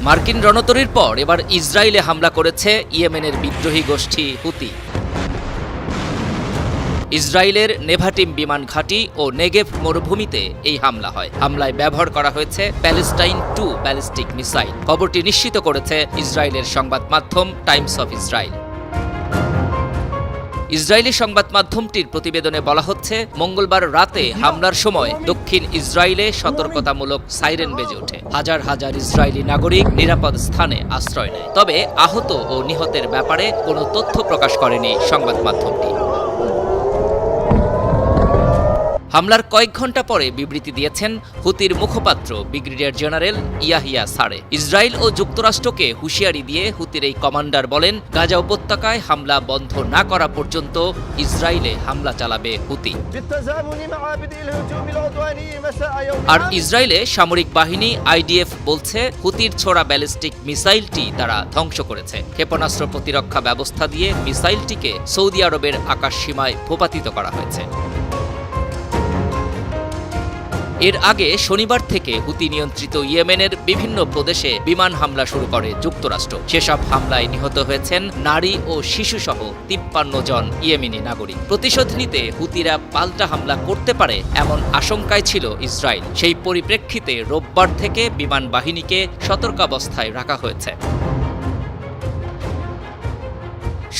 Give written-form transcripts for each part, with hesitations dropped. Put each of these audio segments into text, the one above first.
মার্কিন রণতরীর পর এবার ইসরায়েলে হামলা করেছে ইয়েমেনের বিদ্রোহী গোষ্ঠী হুতি। ইসরায়েলের নেভাটিম বিমান ঘাঁটি ও নেগেভ মরুভূমিতে এই হামলা হয়। হামলায় ব্যবহার করা হয়েছে প্যালেস্টাইন 2 ব্যালিস্টিক মিসাইল। খবরটি নিশ্চিত করেছে ইসরায়েলের সংবাদ মাধ্যম টাইমস অফ ইসরায়েল। ইসরায়েলি সংবাদ মাধ্যমটির প্রতিবেদনে বলা হচ্ছে, মঙ্গলবার রাতে হামলার সময় দক্ষিণ ইসরায়েলে সতর্কতামূলক সাইরেন বেজে ওঠে। হাজার হাজার ইসরায়েলি নাগরিক নিরাপদ স্থানে আশ্রয় নেয়। তবে আহত ও নিহতের ব্যাপারে কোনো তথ্য প্রকাশ করেনি সংবাদ মাধ্যমটি। হামলার কয়েক ঘন্টা পরে বিবৃতি দিয়েছেন হুতির মুখপাত্র ব্রিগেডিয়ার জেনারেল ইয়াহিয়া সারে। ইসরায়েল ও যুক্তরাষ্ট্রকে হুঁশিয়ারি দিয়ে হুতির এই কমান্ডার বলেন, গাজা উপত্যকায় হামলা বন্ধ না করা পর্যন্ত ইসরায়েলে হামলা চালাবে হুতি। আর ইসরায়েলে সামরিক বাহিনী আইডিএফ বলছে, হুতির ছোড়া ব্যালিস্টিক মিসাইলটি তারা ধ্বংস করেছে। ক্ষেপণাস্ত্র প্রতিরক্ষা ব্যবস্থা দিয়ে মিসাইলটিকে সৌদি আরবের আকাশসীমায় ভূপাতিত করা হয়েছে। এর আগে শনিবার থেকে হুতি নিয়ন্ত্রিত ইয়েমেনের বিভিন্ন প্রদেশে বিমান হামলা শুরু করে যুক্তরাষ্ট্র। সেসব হামলায় নিহত হয়েছেন নারী ও শিশুসহ 53 জন ইয়েমেনি নাগরিক। প্রতিশোধ নিতে হুতিরা পাল্টা হামলা করতে পারে এমন আশঙ্কায় ছিল ইসরায়েল। সেই পরিপ্রেক্ষিতে রোববার থেকে বিমান বাহিনীকে সতর্কাবস্থায় রাখা হয়েছে।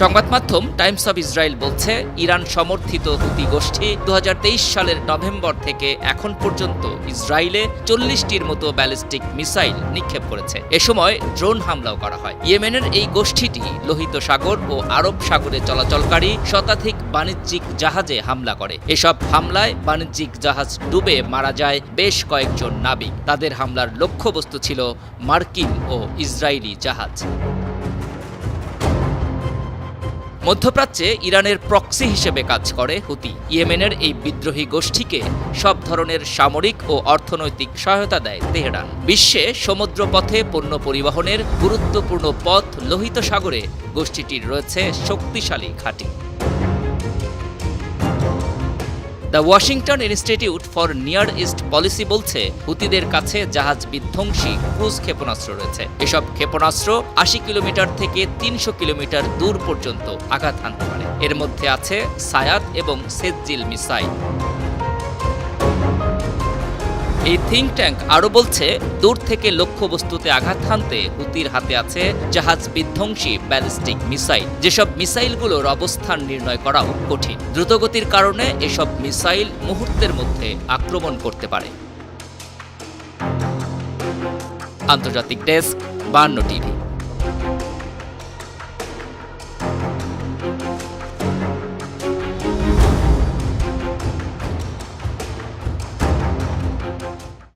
সংবাদ মাধ্যম টাইমস অব ইসরায়েল বলছে, ইরান সমর্থিত হুতি গোষ্ঠী 2023 সালের নভেম্বর থেকে এখন পর্যন্ত ইসরায়েলে 40টির মতো ব্যালিস্টিক মিসাইল নিক্ষেপ করেছে। এ সময় ড্রোন হামলাও করা হয়। ইয়েমেনের এই গোষ্ঠীটি লোহিত সাগর ও আরব সাগরে চলাচলকারী শতাধিক বাণিজ্যিক জাহাজে হামলা করে। এসব হামলায় বাণিজ্যিক জাহাজ ডুবে মারা যায় বেশ কয়েকজন নাবিক। তাদের হামলার লক্ষ্যবস্তু ছিল মার্কিন ও ইসরায়েলি জাহাজ। মধ্যপ্রাচ্যে ইরানের প্রক্সি হিসেবে কাজ করে হুতি। ইয়েমেনের এই বিদ্রোহী গোষ্ঠীকে সব ধরনের সামরিক ও অর্থনৈতিক সহায়তা দেয় তেহরান। বিশ্বে সমুদ্রপথে পণ্য পরিবহনের গুরুত্বপূর্ণ পথ লোহিত সাগরে গোষ্ঠীটির রয়েছে শক্তিশালী ঘাঁটি। The Washington institute for near east policy বলছে, হুতিদের কাছে জাহাজ বিধ্বংসী ক্রুজ ক্ষেপণাস্ত্র রয়েছে। এসব ক্ষেপণাস্ত্র 80 কিলোমিটার থেকে 300 কিলোমিটার দূর পর্যন্ত আঘাত হানতে পারে। এর মধ্যে আছে সায়াদ এবং সেজ্জিল মিসাইল। এই থিঙ্ক ট্যাঙ্ক আরও বলছে, দূর থেকে লক্ষ্যবস্তুতে আঘাত হানতে হুতির হাতে আছে জাহাজ বিধ্বংসী ব্যালিস্টিক মিসাইল। যেসব মিসাইলগুলোর অবস্থান নির্ণয় করাও কঠিন। দ্রুতগতির কারণে এসব মিসাইল মুহূর্তের মধ্যে আক্রমণ করতে পারে। আন্তর্জাতিক ডেস্ক 52 টিভি।